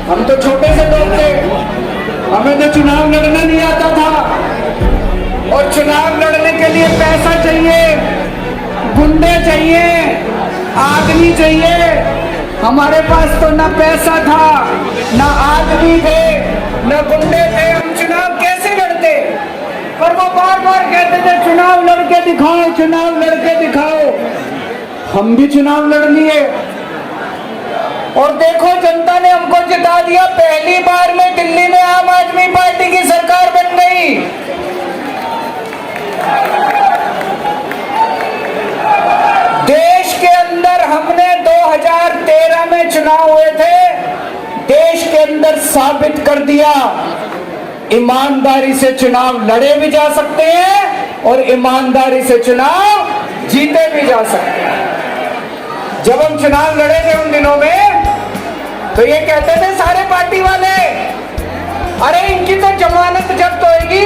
हम तो छोटे से लोग थे, हमें तो चुनाव लड़ना नहीं आता था। और चुनाव लड़ने के लिए पैसा चाहिए, गुंडे चाहिए, आदमी चाहिए। हमारे पास तो ना पैसा था, ना आदमी थे, ना गुंडे थे। हम चुनाव कैसे लड़ते? पर वो बार बार कहते थे चुनाव लड़के दिखाओ, चुनाव लड़के दिखाओ। हम भी चुनाव लड़ लिए और देखो जनता ने हमको जिता दिया। पहली बार में दिल्ली में आम आदमी पार्टी की सरकार बन गई। देश के अंदर हमने 2013 में चुनाव हुए थे, देश के अंदर साबित कर दिया ईमानदारी से चुनाव लड़े भी जा सकते हैं और ईमानदारी से चुनाव जीते भी जा सकते हैं। जब हम चुनाव लड़े थे उन दिनों में तो ये कहते थे सारे पार्टी वाले, अरे इनकी तो जमानत जब्त होगी,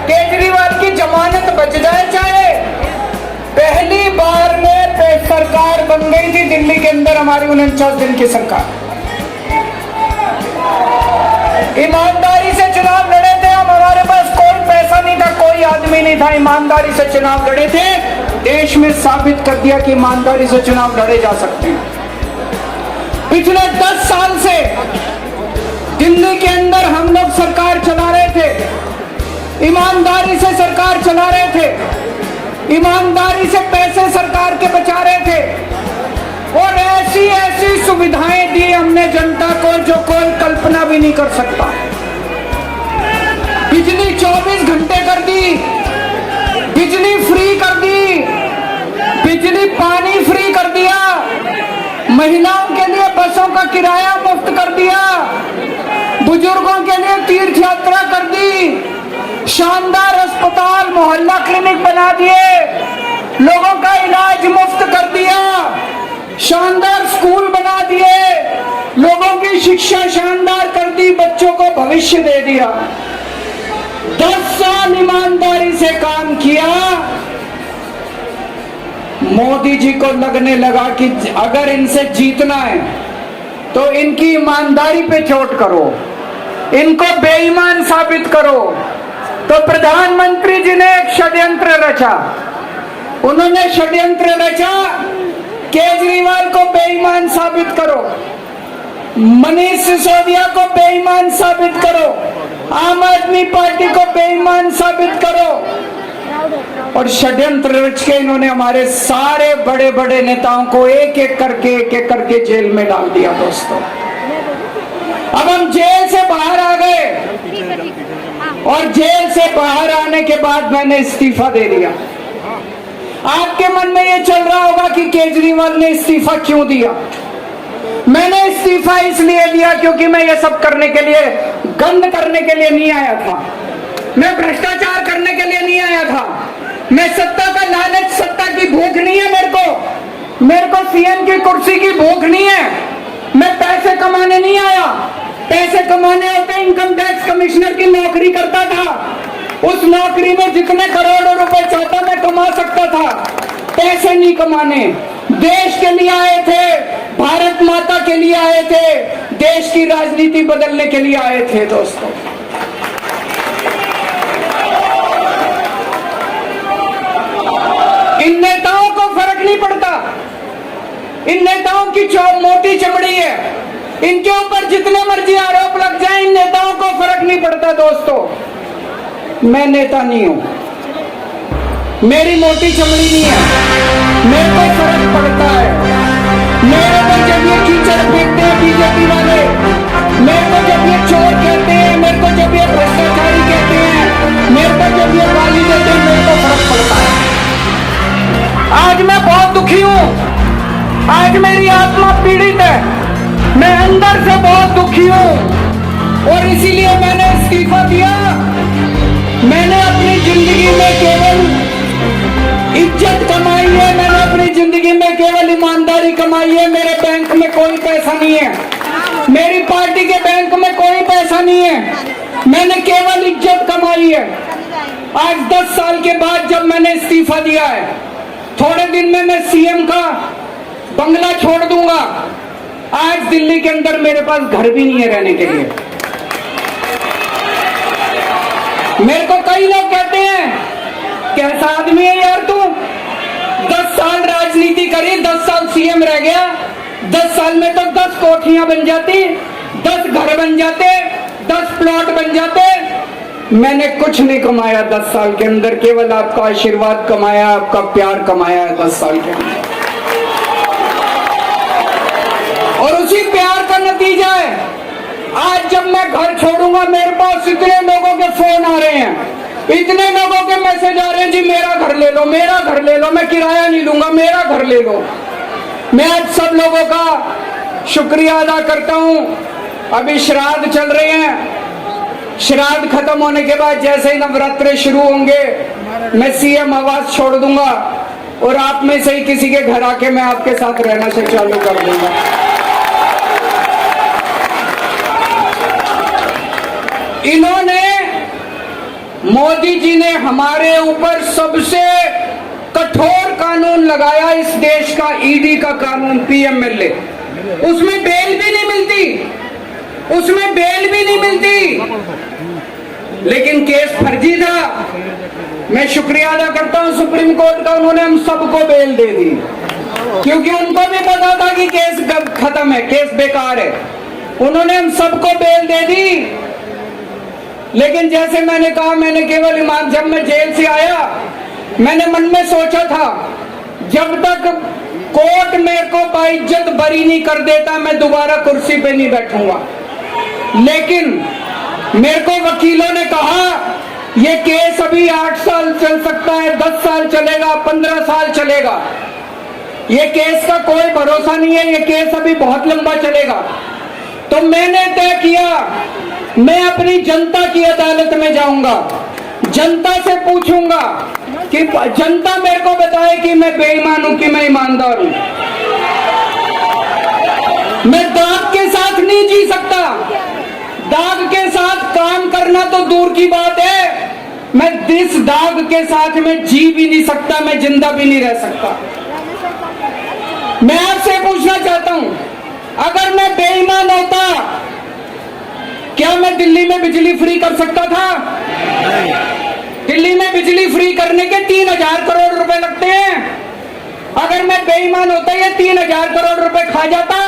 केजरीवाल की जमानत बच जाए चाहे। पहली बार में सरकार बन गई थी दिल्ली के अंदर हमारी 49 दिन की सरकार। ईमानदारी से चुनाव लड़े थे हम, हमारे पास कोई पैसा नहीं था, कोई आदमी नहीं था, ईमानदारी से चुनाव लड़े थे। देश में साबित कर दिया कि ईमानदारी से चुनाव लड़े जा सकते हैं। पिछले 10 साल से दिल्ली के अंदर हम लोग सरकार चला रहे थे, ईमानदारी से सरकार चला रहे थे, ईमानदारी से पैसे सरकार के बचा रहे थे और ऐसी ऐसी सुविधाएं दी हमने जनता को जो कोई कल्पना भी नहीं कर सकता। बिजली 24 घंटे कर दी, बिजली फ्री कर दी, बिजली पानी फ्री कर दिया, महिलाओं के लिए बसों का किराया मुफ्त कर दिया, बुजुर्गों के लिए तीर्थ यात्रा कर दी, शानदार अस्पताल मोहल्ला क्लिनिक बना दिए, लोगों का इलाज मुफ्त कर दिया, शानदार स्कूल बना दिए, लोगों की शिक्षा शानदार कर दी, बच्चों को भविष्य दे दिया। 10 साल ईमानदारी से काम किया। मोदी जी को लगने लगा कि अगर इनसे जीतना है तो इनकी ईमानदारी पे चोट करो, इनको बेईमान साबित करो। तो प्रधानमंत्री जी ने एक षड्यंत्र रचा। उन्होंने षड्यंत्र रचा, केजरीवाल को बेईमान साबित करो, मनीष सिसोदिया को बेईमान साबित करो, आम आदमी पार्टी को बेईमान साबित करो। और षड्यंत्र रच के इन्होंने हमारे सारे बड़े बड़े नेताओं को एक एक करके जेल में डाल दिया। दोस्तों, अब हम जेल से बाहर आ गए और जेल से बाहर आने के बाद मैंने इस्तीफा दे दिया। आपके मन में ये चल रहा होगा कि केजरीवाल ने इस्तीफा क्यों दिया। मैंने इस्तीफा इसलिए दिया क्योंकि मैं ये सब करने के लिए, गंद करने के लिए नहीं आया था, मैं भ्रष्टाचार करने के लिए नहीं आया था, मैं सत्ता का लालच, सत्ता की भूख नहीं है मेरे को सीएम की कुर्सी की भूख नहीं है। मैं पैसे कमाने नहीं आया, पैसे कमाने होते इनकम टैक्स कमिश्नर की नौकरी करता था, उस नौकरी में जितने करोड़ों रुपए चाहता मैं कमा सकता था। पैसे नहीं कमाने, देश के लिए आए थे, भारत माता के लिए आए थे, देश की राजनीति बदलने के लिए आए थे। दोस्तों, इन नेताओं को फर्क नहीं पड़ता, इन नेताओं की मोटी चमड़ी है, इनके ऊपर जितने मर्जी आरोप लग जाए, इन नेताओं को फर्क नहीं पड़ता। दोस्तों, मैं नेता नहीं हूं, मेरी मोटी चमड़ी नहीं है, मेरे को फर्क पड़ता है। मेरे पर जब ये कीचड़ फेंकते हैं बीजेपी वाले, मेरे को जब ये चोर कहते हैं, मेरे को जब ये भ्रष्टाचारी कहते हैं, मेरे को जब ये गाली देते हैं, मेरे को फर्क पड़ता है। आज मैं बहुत दुखी हूं, आज मेरी आत्मा पीड़ित है, मैं अंदर से बहुत दुखी हूं और इसीलिए मैंने इस्तीफा दिया। मैंने अपनी जिंदगी में केवल इज्जत कमाई है, मैंने अपनी जिंदगी में केवल ईमानदारी कमाई है। मेरे बैंक में कोई पैसा नहीं है, मेरी पार्टी के बैंक में कोई पैसा नहीं है, मैंने केवल इज्जत कमाई है। आज 10 साल के बाद जब मैंने इस्तीफा दिया है, थोड़े दिन में मैं सीएम का बंगला छोड़ दूंगा, आज दिल्ली के अंदर मेरे पास घर भी नहीं है रहने के लिए। मेरे को कई लोग कहते हैं कैसा आदमी है यार तू, 10 साल राजनीति करी, 10 साल सीएम रह गया, 10 साल में तो 10 कोठियां बन जाती, 10 घर बन जाते, 10 प्लॉट बन जाते। मैंने कुछ नहीं कमाया 10 साल के अंदर, केवल आपका आशीर्वाद कमाया, आपका प्यार कमाया है 10 साल के अंदर। और उसी प्यार का नतीजा है आज जब मैं घर छोड़ूंगा, मेरे पास इतने लोगों के फोन आ रहे हैं, इतने लोगों के मैसेज आ रहे हैं, जी मेरा घर ले लो, मेरा घर ले लो, मैं किराया नहीं लूंगा, मेरा घर ले लो। मैं आज सब लोगों का शुक्रिया अदा करता हूं। अभी श्राद्ध चल रहे हैं, श्राद्ध खत्म होने के बाद जैसे ही नवरात्रे शुरू होंगे, मैं सीएम आवास छोड़ दूंगा और आप में से ही किसी के घर आके मैं आपके साथ रहना से चालू कर दूंगा। इन्होंने, मोदी जी ने हमारे ऊपर सबसे कठोर कानून लगाया इस देश का, ईडी का कानून, पीएमएलए। उसमें बेल भी नहीं मिलती, उसमें बेल भी नहीं मिलती, लेकिन केस फर्जी था। मैं शुक्रिया अदा करता हूं सुप्रीम कोर्ट का, उन्होंने हम सबको बेल दे दी, क्योंकि उनको भी पता था कि केस खत्म है, केस बेकार है। उन्होंने हम सबको बेल दे दी। लेकिन जैसे मैंने कहा, मैंने केवल ईमान, जब मैं जेल से आया मैंने मन में सोचा था जब तक कोर्ट मेरे को बाइज्जत बरी नहीं कर देता मैं दोबारा कुर्सी पे नहीं बैठूंगा। लेकिन मेरे को वकीलों ने कहा ये केस अभी 8 साल चल सकता है, 10 साल चलेगा, 15 साल चलेगा, ये केस का कोई भरोसा नहीं है, ये केस अभी बहुत लंबा चलेगा। तो मैंने तय किया मैं अपनी जनता की अदालत में जाऊंगा, जनता से पूछूंगा कि जनता मेरे को बताए कि मैं बेईमान हूं कि मैं ईमानदार हूं। मैं दाग के साथ नहीं जी सकता, दाग के साथ काम करना तो दूर की बात है, मैं इस दाग के साथ में जी भी नहीं सकता, मैं जिंदा भी नहीं रह सकता। मैं आपसे पूछना चाहता हूं, अगर मैं बेईमान होता क्या मैं दिल्ली में बिजली फ्री कर सकता था? दिल्ली में बिजली फ्री करने के 3000 करोड़ रुपए लगते हैं। अगर मैं बेईमान होता ये 3000 करोड़ रुपए खा जाता,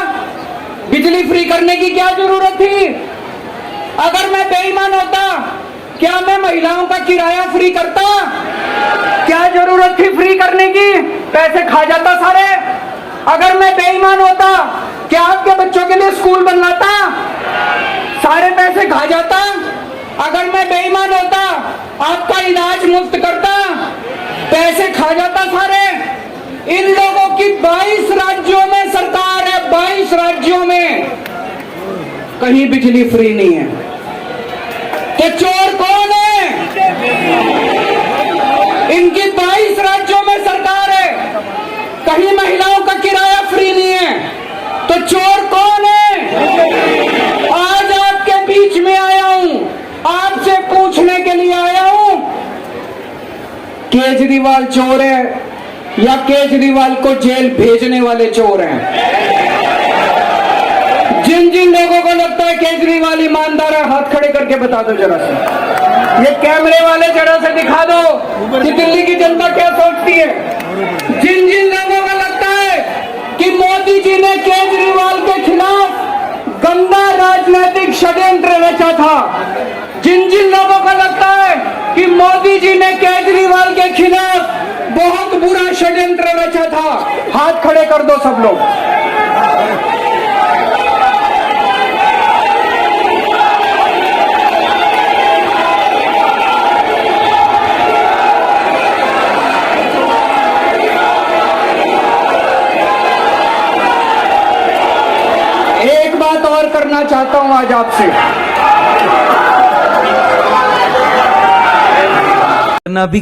बिजली फ्री करने की क्या जरूरत थी? अगर मैं बेईमान होता क्या मैं महिलाओं का किराया फ्री करता? क्या जरूरत थी फ्री करने की? पैसे खा जाता सारे। अगर मैं बेईमान होता क्या आपके बच्चों के लिए स्कूल बनवाता? सारे पैसे खा जाता। अगर मैं बेईमान होता आपका इलाज मुफ्त करता, पैसे खा जाता सारे। इन लोगों की 22 राज्यों में सरकार है, 22 राज्यों में कहीं बिजली फ्री नहीं है। तो चोर कौन है? इनकी 22 राज्यों में सरकार है, कहीं महिलाओं का किराया फ्री नहीं है, तो चोर कौन है? आज आपके बीच में आया हूं, आपसे पूछने के लिए आया हूं, केजरीवाल चोर है या केजरीवाल को जेल भेजने वाले चोर हैं? जिन जिन लोगों को लगता है केजरीवाल ईमानदार है, हाथ खड़े करके बता दो जरा से। ये कैमरे वाले जरा से दिखा दो कि दिल्ली की जनता क्या सोचती है। जिन जिन लोगों को लगता है कि मोदी जी ने केजरीवाल के खिलाफ गंदा राजनीतिक षड्यंत्र रचा था, जिन जिन लोगों को लगता है कि मोदी जी ने केजरीवाल के खिलाफ बहुत बुरा षड्यंत्र रचा था, हाथ खड़े कर दो सब लोग। एक बात और करना चाहता हूं आज आपसे, करना भी